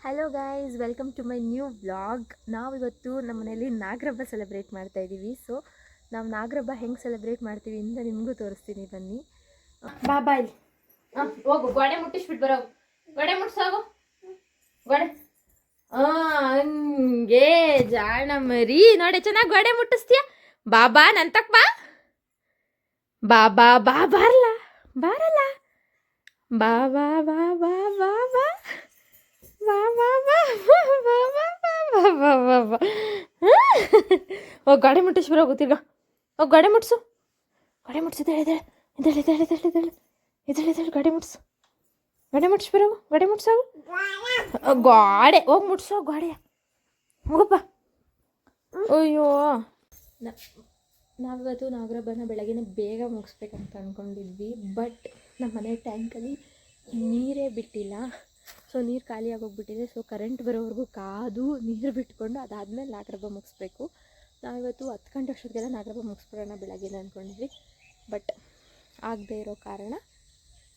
Hello guys, welcome to my new vlog. ನಾವಿವತ್ತು ನಮ್ಮ ಮನೇಲಿ ನಾಗರಹಬ್ಬ ಸೆಲೆಬ್ರೇಟ್ ಮಾಡ್ತಾ ಇದ್ದೀವಿ. ಸೊ ನಾವು ನಾಗರಹಬ್ಬ ಹೆಂಗೆ ಸೆಲೆಬ್ರೇಟ್ ಮಾಡ್ತೀವಿ ಅಂತ ನಿಮಗೂ ತೋರಿಸ್ತೀನಿ, ಬನ್ನಿ. ಬಾಯ್ ಹೋಗು, ಗೋಡೆ ಮುಟ್ಟಿಸ್ಬಿಟ್ಟು ಬರೋ. ಗೋಡೆ ಮುಟ್ಸೋಗು, ಗೋಡೆ. ಹಂಗೆ ಜಾಣ ಮರಿ ನೋಡಿ, ಚೆನ್ನಾಗಿ ಗೋಡೆ ಮುಟ್ಟಿಸ್ತೀಯ. ಬಾಬಾ ನಂತಕ್ ಬಾ, ಬಾಬಾ ಬಾ, ಬಾರಲ್ಲ ಬಾರಲ್ಲ, ಬಾ ಬಾ ಬಾ ಬಾ ಬಾ ಬಾ ಹೋಗಿ ಗಾಡಿ ಮುಟ್ಟಿಸ್ಬಿರ, ಗೊತ್ತಿಲ್ಲ. ಹೋಗಿ ಗಾಡಿ ಮುಟ್ಸು, ಗಾಡಿ ಮುಟ್ಸಿದ್ದಾಳೆ ಗಾಡಿ ಮುಟ್ಸು, ಗಾಡಿ ಮುಟ್ಸ್ಬಿರ, ಗಾಡಿ ಮುಟ್ಸೋಗು, ಗಾಡೆ ಹೋಗಿ ಮುಟ್ಸೋ, ಗಾಡೆ ಹೋಗಪ್ಪ. ಅಯ್ಯೋ, ನಾವಿವತ್ತು ನಾಗರಹಬ್ಬನ ಬೆಳಗ್ಗೆ ಬೇಗ ಮುಗಿಸ್ಬೇಕಂತ ಅಂದ್ಕೊಂಡಿದ್ವಿ. ಬಟ್ ನಮ್ಮ ಮನೆ ಟ್ಯಾಂಕಲ್ಲಿ ನೀರೇ ಬಿಟ್ಟಿಲ್ಲ. ಸೊ ನೀರು ಖಾಲಿ ಆಗೋಗ್ಬಿಟ್ಟಿದೆ. ಸೊ ಕರೆಂಟ್ ಬರೋವರೆಗೂ ಕಾದು ನೀರು ಬಿಟ್ಕೊಂಡು ಅದಾದಮೇಲೆ ನಾಗರಹಬ್ಬ ಮುಗಿಸ್ಬೇಕು. ನಾವಿವತ್ತು 10 ಗಂಟೆ ಅಷ್ಟೊತ್ತಿಗೆಲ್ಲ ನಾಗರಹಬ್ಬ ಮುಗಿಸ್ಬಿಡೋಣ ಬೆಳಗ್ಗೆ ಅಂದ್ಕೊಂಡಿದ್ವಿ. ಬಟ್ ಆಗದೆ ಇರೋ ಕಾರಣ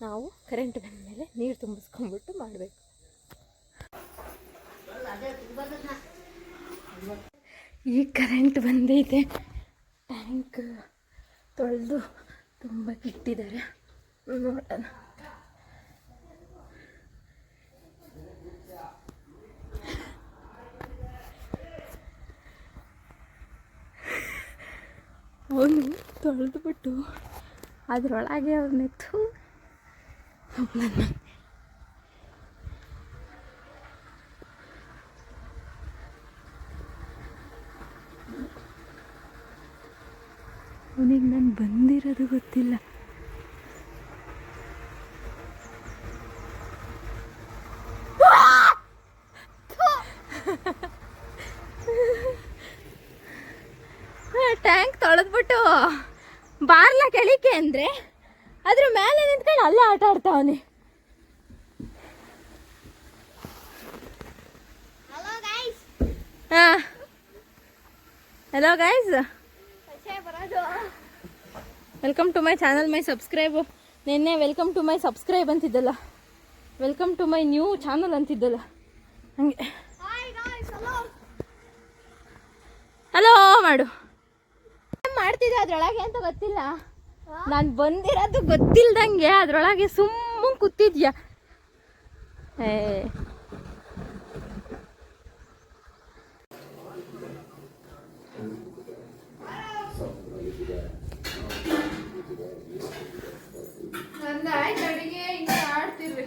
ನಾವು ಕರೆಂಟ್ ಬಂದ ಮೇಲೆ ನೀರು ತುಂಬಿಸ್ಕೊಂಡ್ಬಿಟ್ಟು ಮಾಡಬೇಕು. ಈಗ ಕರೆಂಟ್ ಬಂದೈತೆ. ಟ್ಯಾಂಕ್ ತೊಳೆದು ತುಂಬ ಇಟ್ಟಿದ್ದಾರೆ, ನೋಡೋಣ. ಅವನು ತೊಳೆದ್ಬಿಟ್ಟು ಅದರೊಳಗೆ ಅವನೆತ್ತು ಅವನಿಗೆ ನಾನು ಬಂದಿರೋದು ಗೊತ್ತಿಲ್ಲ. ಟ್ಯಾಂಕ್ ತೊಳೆದ್ಬಿಟ್ಟು ಬಾರ್ಲ ಕೆಳಿಕೆ ಅಂದರೆ ಅದ್ರ ಮೇಲೆ ನಿಂತ್ಕೊಂಡು ಅಲ್ಲೇ ಆಟ ಆಡ್ತಾವನೆ. ಹಾಂ, hello guys, welcome to my channel, my subscribe. ನಿನ್ನೆ ವೆಲ್ಕಮ್ ಟು ಮೈ ಸಬ್ಸ್ಕ್ರೈಬ್ ಅಂತಿದ್ದಲ್ಲ, welcome to my new channel ಅಂತಿದ್ದಲ್ಲ, ಹಂಗೆ ಹಲೋ ಮಾಡು. ಮಾಡ್ತಿದ್ದೆ ಅದ್ರೊಳಗೆ ಅಂತ ಗೊತ್ತಿಲ್ಲ, ನಾನು ಬಂದಿರೋದು ಗೊತ್ತಿಲ್ದಂಗೆ ಅದ್ರೊಳಗೆ ಸುಮ್ಮನೆ ಕೂತಿದ್ಯಾ. ಅಡಿಗೆ ಹಿಂಗೆ ಆಡ್ತಿರ್ರಿ,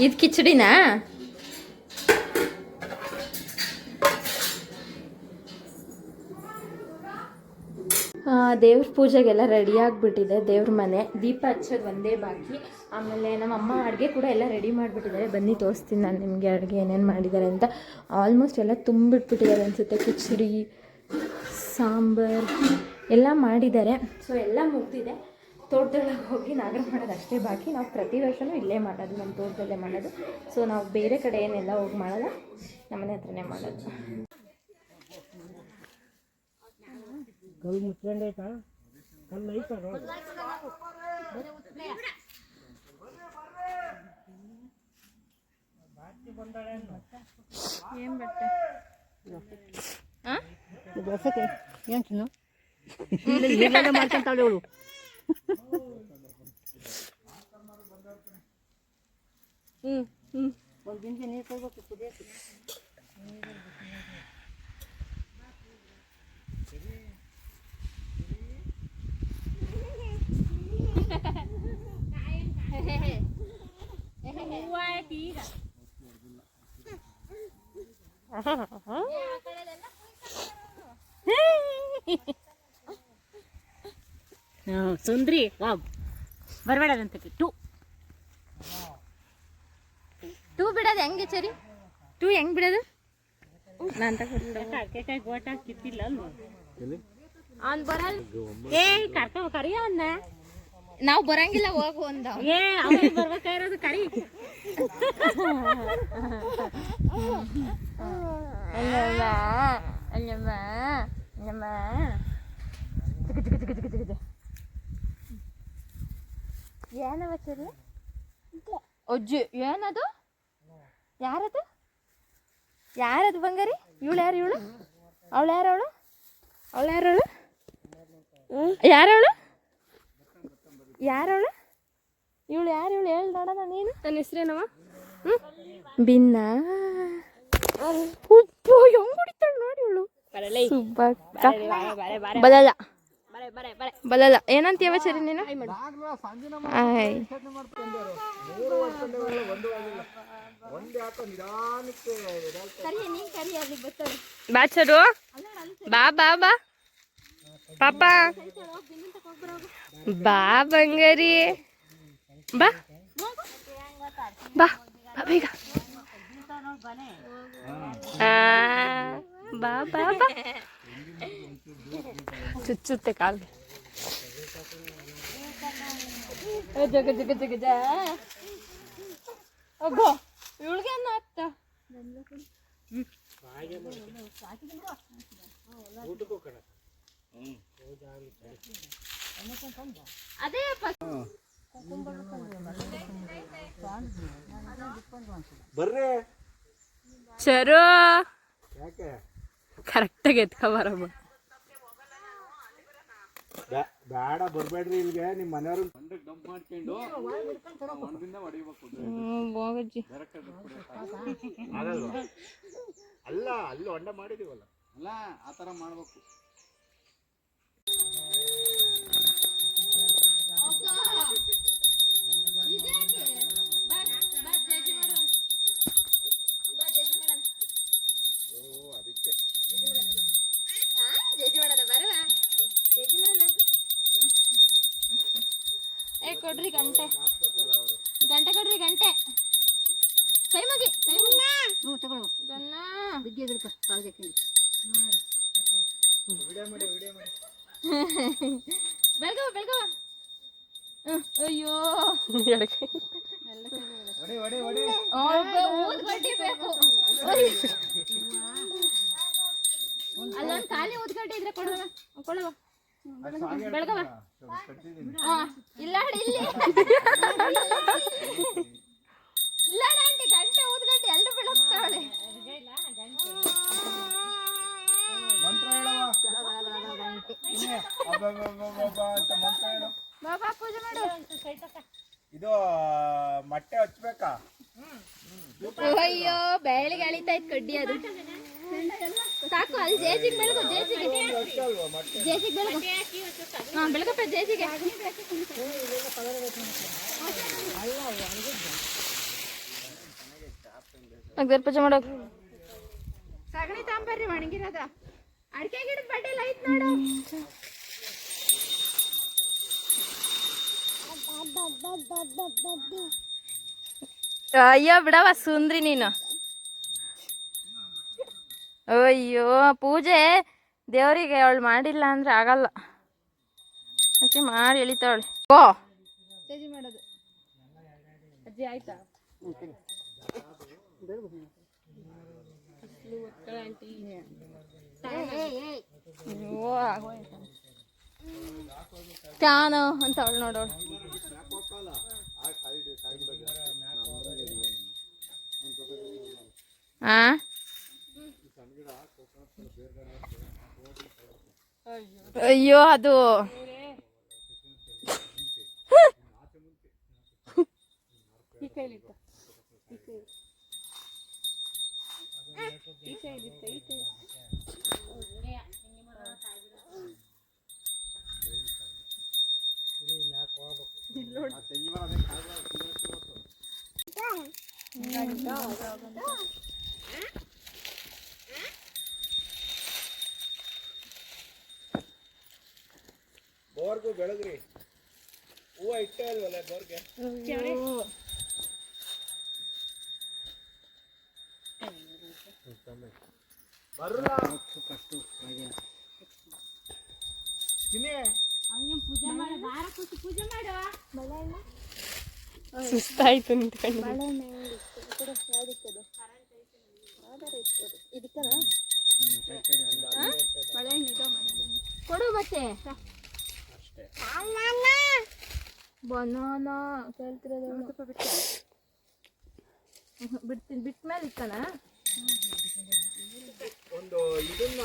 ಇದು ಕಿಚಡಿನಾ? ದೇವ್ರ ಪೂಜೆಗೆಲ್ಲ ರೆಡಿ ಆಗಿಬಿಟ್ಟಿದೆ. ದೇವ್ರ ಮನೆ ದೀಪ ಹಚ್ಚೋದು ಒಂದೇ ಬಾಕಿ. ಆಮೇಲೆ ನಮ್ಮ ಅಮ್ಮ ಅಡುಗೆ ಕೂಡ ಎಲ್ಲ ರೆಡಿ ಮಾಡಿಬಿಟ್ಟಿದ್ದಾರೆ. ಬನ್ನಿ ತೋರಿಸ್ತೀನಿ ನಾನು ನಿಮಗೆ ಅಡುಗೆ ಏನೇನು ಮಾಡಿದ್ದಾರೆ ಅಂತ. ಆಲ್ಮೋಸ್ಟ್ ಎಲ್ಲ ತುಂಬಿಟ್ಬಿಟ್ಟಿದ್ದಾರೆ ಅನಿಸುತ್ತೆ. ಕಿಚಡಿ, ಸಾಂಬಾರು ಎಲ್ಲ ಮಾಡಿದ್ದಾರೆ. ಸೊ ಎಲ್ಲ ಮುಗ್ದಿದೆ. ತೋಟದೊಳಗೆ ಹೋಗಿ ನಾಗರ ಮಾಡೋದು ಅಷ್ಟೇ ಬಾಕಿ. ನಾವು ಪ್ರತಿ ವರ್ಷವೂ ಇಲ್ಲೇ ಮಾಡೋದು, ನಮ್ಮ ತೋಟದಲ್ಲೇ ಮಾಡೋದು. ಸೊ ನಾವು ಬೇರೆ ಕಡೆ ಏನೆಲ್ಲ ಹೋಗಿ ಮಾಡಲ್ಲ, ನಮ್ಮನೆ ಹತ್ರನೇ ಮಾಡೋದು. ಏನು ಬಟ್ಟೆ ಏನು ತಿನ್ನು ಮಾಡ್ಕೊಂತಾಳೆ ಅವಳು. ಒಂದು ಗಿಂಜಿ ನೀರು ಕೊಡ್ಬೇಕು ಕುದಿಯೋಕ್ಕೆ. ಸುಂದ್ರಿ ಬರಬೇಡಂತ ಟೂ ಬಿಡೋದು ಹೆಂಗೆ ಸರಿ? ಟೂ ಹೆಂಗೆ ಬಿಡೋದು? ನಾನು ಗೋಟ ಕಿತ್ತಿಲ್ಲ ಅವ್ನು ಬರಲ್ಲ. ಏ ಕರಿಯ ಅವನ್ನ, ನಾವು ಬರಂಗಿಲ್ಲ ಹೋಗು ಅಂದ. ಏ ಅವ್ರಿಗೆ ಬರ್ಬೇಕಾಗಿರೋದು ಕರಿ. ಅಲ್ಲಮ್ಮ ಅಲ್ಲಮ್ಮ ಅಲ್ಲಮ್ಮ ಏನವ ಚರಿ ಅಜ್ಜಿ ಏನದು ಯಾರದು ಯಾರದು ಬಂಗಾರಿ ಇವಳು ಯಾರು ಇವಳು ಅವಳು ಯಾರವಳು ಯಾರವಳು ಯಾರವಳು ಇವಳು ಯಾರು ಇವಳು ಹೇಳಿ ನೋಡೋಣ ನೀನು. ನನ್ನ ಹೆಸ್ರೇನವ? ಬಿನ್ನ ಉಪ್ಪು ಹೆಂಗ್ ಹೊಡಿತಾಳೆ ನೋಡಿ ಇವಳು. ಬದಲ್ಲ ಬದಲ್ಲ ಏನಂತೀಯವ ಚರಿ ನೀನು? ಆಯ್ ಬಾಚರು ಬಾ ಬಾ ಬಾ ಪಾಪ ಬಾ ಬಂಗಾರಿ ಬಾ ಬಾ ಬೇಗ ಬಾ ಬಾ ಬಾ ಚುಚ್ಚುತ್ತೆ ಕಾಲು. ಜಗ ಜಗ ಜಗ ಜ ಅಬ್ಬೋ ಇವಳಿಗೆ ಅನ್ನ ಆಗ್ತ ಅದೇ ಬರ್ರಿ ಚರು ಕರೆಕ್ಟಾಗಿ ಎತ್ಕೊಬಾರಮ್ಮ. ಬೇಡ ಬರ್ಬೇಡ್ರಿ ಇಲ್ಲಿಗೆ ನಿಮ್ಮ ಮನೆಯವ್ರು ಡಂಪ್ ಮಾಡ್ಕೊಂಡು ಅಲ್ಲ ಅಲ್ಲಿ ಹೊಂಡ ಮಾಡಿದೀವಲ್ಲ ಅಲ್ಲ ಆ ತರ ಮಾಡ್ಬೇಕು. ಕೊಡ್ರಿ ಗಂಟೆ ಗಂಟೆ ಕೊಡ್ರಿ ಗಂಟೆ ಕೈ ಮುಗಿ ಬೆಳಗವ ಬೆಳಗವ. ಅಯ್ಯೋ ಊದ್ಗಡ್ಡಿ ಬೇಕು. ಅಲ್ಲೊಂದು ಖಾಲಿ ಊದ್ಗಡ್ಡಿ ಇದ್ರೆ ಕೊಡುವ ಕೊಡುವ ಬೆಳಗವ. ಇಲ್ಲ ಇಲ್ಲಿ ಇಲ್ಲ ಆಂಟಿ ಗಂಟೆ ಊದ್ಗಡ್ಡಿ ಎಲ್ಲರೂ ಬೆಳಗ್ತಾವಳೆ. ಬಾಬಾ ಪೂಜೆ ಮಾಡು. ಇದು ಮೊಟ್ಟೆ ಹಚ್ಬೇಕಾ? ಅಯ್ಯೋ ಬೆಳಿಗ್ಗೆ ಅಳಿತಾ ಇತ್ತು ಕಡ್ಡಿ ಅದು ಸಾಕು. ಅಲ್ಲಿ ಜೇಜಿಗೆ ಬೆಳಗು ಜೇಜಿಗೆ ಬೆಳಗು. ಹಾ ಬೆಳಗಪ್ಪ ಜೇಜಿಗೆ. ಪೂಜೆ ಮಾಡೋ ಸಗಣಿ ತಾಂಬರ್ರಿ ಒಣಗಿರೋದ. ಅಡಿಕೆ ಗಿಡದ ಬಡ್ಡಿ ಲೈಟ್ ನೋಡು. ಅಯ್ಯೋ ಬಿಡವ ಸುಂದ್ರಿ ನೀನು. ಅಯ್ಯೋ ಪೂಜೆ ದೇವರಿಗೆ ಅವಳು ಮಾಡಿಲ್ಲ ಅಂದ್ರೆ ಆಗಲ್ಲ. ಅಜ್ಜಿ ಮಾಡಿ ಎಳಿತಾವಳೆ. ಓ ಅಜ್ಜಿ ಮಾಡೋದು ಅಜ್ಜಿ ಆಯ್ತಾ? ಫ್ಯಾನು ಅಂತ ಅವಳು ನೋಡೋಳು. ಅಯ್ಯೋ ಅದು ಬೋರ್ಗು ಬೆಳಗ್ರಿ ಹೂವು ಇಟ್ಟೇ ಅಲ್ವಲ್ಲ ಬೋರ್ಗೆ. ಸುಸ್ತಾಯ್ತು ನಿಂತ್ಕೊಂಡು. ಕೊಡು ಮತ್ತೆ ಬನಾನಾ ಕೇಳ್ತಿರೋದು ಬಿಡ್ತೀನಿ ಬಿಟ್ಟ ಮೇಲೆ ಇಕ್ಕಣ ಒಂದು ಇದನ್ನ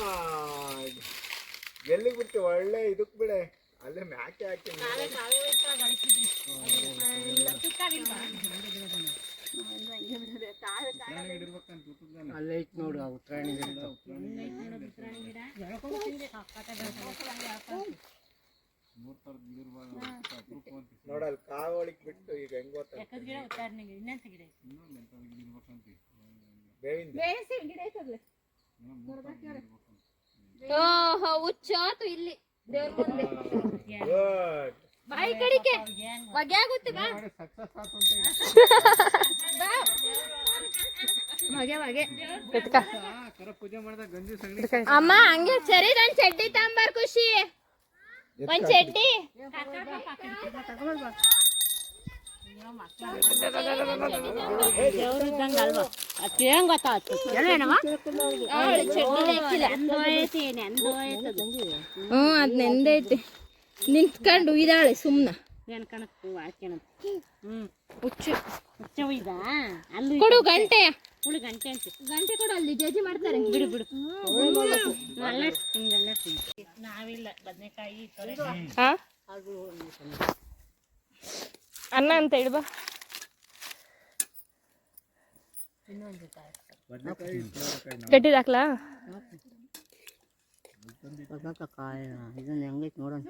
ಎಲ್ಲಿಗೆ ಬಿಟ್ಟು ಒಳ್ಳೆ ಇದಕ್ ಬಿಡೆ ಅಲ್ಲೇ ಮ್ಯಾಕೆ ಹಾಕಿ ಅಲ್ಲೇ ಐತ್ ನೋಡು ಆ ಉತ್ತರಾಯಣ ನೋಡಲ್ಲಿ ಕಾವಳಿಗೆ ಬಿಟ್ಟು ಈಗ ಹೆಂಗ್ ಗೊತ್ತ ಓಹೋ ಹುಚ್ಚಾತು ಇಲ್ಲಿ ದೇವ್ರ ಮುಂದೆ ಬಾಯಿ ಕಡಿಕೆ ಹೊಗೆ ಬಾ ಅಮ್ಮ ಹಂಗೆ ಸರಿ ನನ್ ಚಡ್ಡಿ ತಾಂಬಾರ್ ಖುಷಿ ಒಂದ್ ಚಡ್ಡಿ ಅದ್ ನೆಂದೈತಿ ನಿಂತ್ಕೊಂಡು ಇದಾಳೆ ಸುಮ್ನ ಕೊಡು ಗಂಟೆ ಗಂಟೆ ಕೊಡು ಅಲ್ಲಿ ಜಜ್ಜಿ ಮಾಡ್ತಾರೆ ಬಿಡು ಬಿಡು ನಾವಿಲ್ಲ ಬದನೆಕಾಯಿ ಅನ್ನ ಅಂತ ಹೇಳಿ ಬಾ ಗಟ್ಟಿದಾಕ್ಲಾ ಇದನ್ನ ಹೆಂಗೈತೆ ನೋಡೋಣ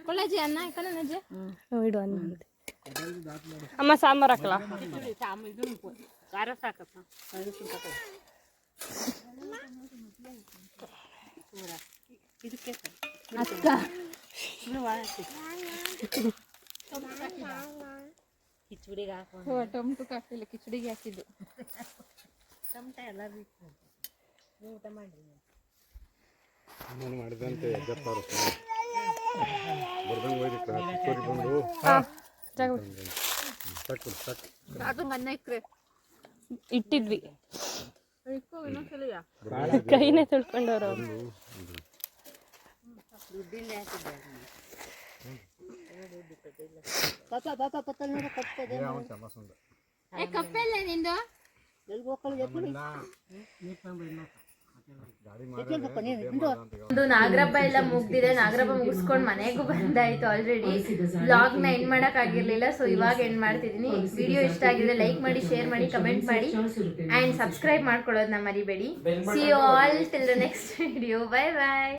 ಕೊಳ್ಳಜ್ಜಿ ಅನ್ನ ಹಾಕಲ್ಲ ನಜ್ಜಿ ಇಡು ಅನ್ನ ಅಮ್ಮ ಸಾಂಬಾರ್ ಹಾಕಲ್ಲ ಖಾರ ಸಾಕಪ್ಪ ಇದಕ್ಕೆ ಅಕ್ಕ ಕಿಚಡಿಗೆ ಹಾಕೋ ಟೊಮ್ಟುಕ್ ಹಾಕಿಲ್ಲ ಕಿಚಡಿಗೆ ಹಾಕಿದ್ದು ಟೊಮಟ ಎಲ್ಲ ಬೇಕು ಊಟ ಮಾಡಿ ನಾನು ಮಾಡಿದಂತೆ ಬಂದು ಅದು ಅನ್ನ ಇಕ್ರೆ ಇಟ್ಟಿದ್ವಿ ಕೈನೇ ತೊಳ್ಕೊಂಡವ್ರು ಅವ್ರು ಕಪ್ಪೆಲ್ಲ ನಿಂದು ಒಂದು ನಾಗರಬ್ಬ ಎಲ್ಲ ಮುಗ್ದಿದೆ. ನಾಗರಬ್ಬ ಮುಗಿಸ್ಕೊಂಡು ಮನೆಗೂ ಬಂದಾಯ್ತು ಆಲ್ರೆಡಿ. ವ್ಲಾಗ್ ನ ಎಂಡ್ ಮಾಡಕ್ ಆಗಿರ್ಲಿಲ್ಲ, ಸೊ ಇವಾಗ ಎಂಡ್ ಮಾಡ್ತಿದೀನಿ. ವಿಡಿಯೋ ಇಷ್ಟ ಆಗಿದ್ರೆ ಲೈಕ್ ಮಾಡಿ, ಶೇರ್ ಮಾಡಿ, ಕಮೆಂಟ್ ಮಾಡಿ ಅಂಡ್ ಸಬ್ಸ್ಕ್ರೈಬ್ ಮಾಡ್ಕೊಳ್ಳೋದನ್ನ ಮರಿಬೇಡಿ. See you all till the next video. Bye by.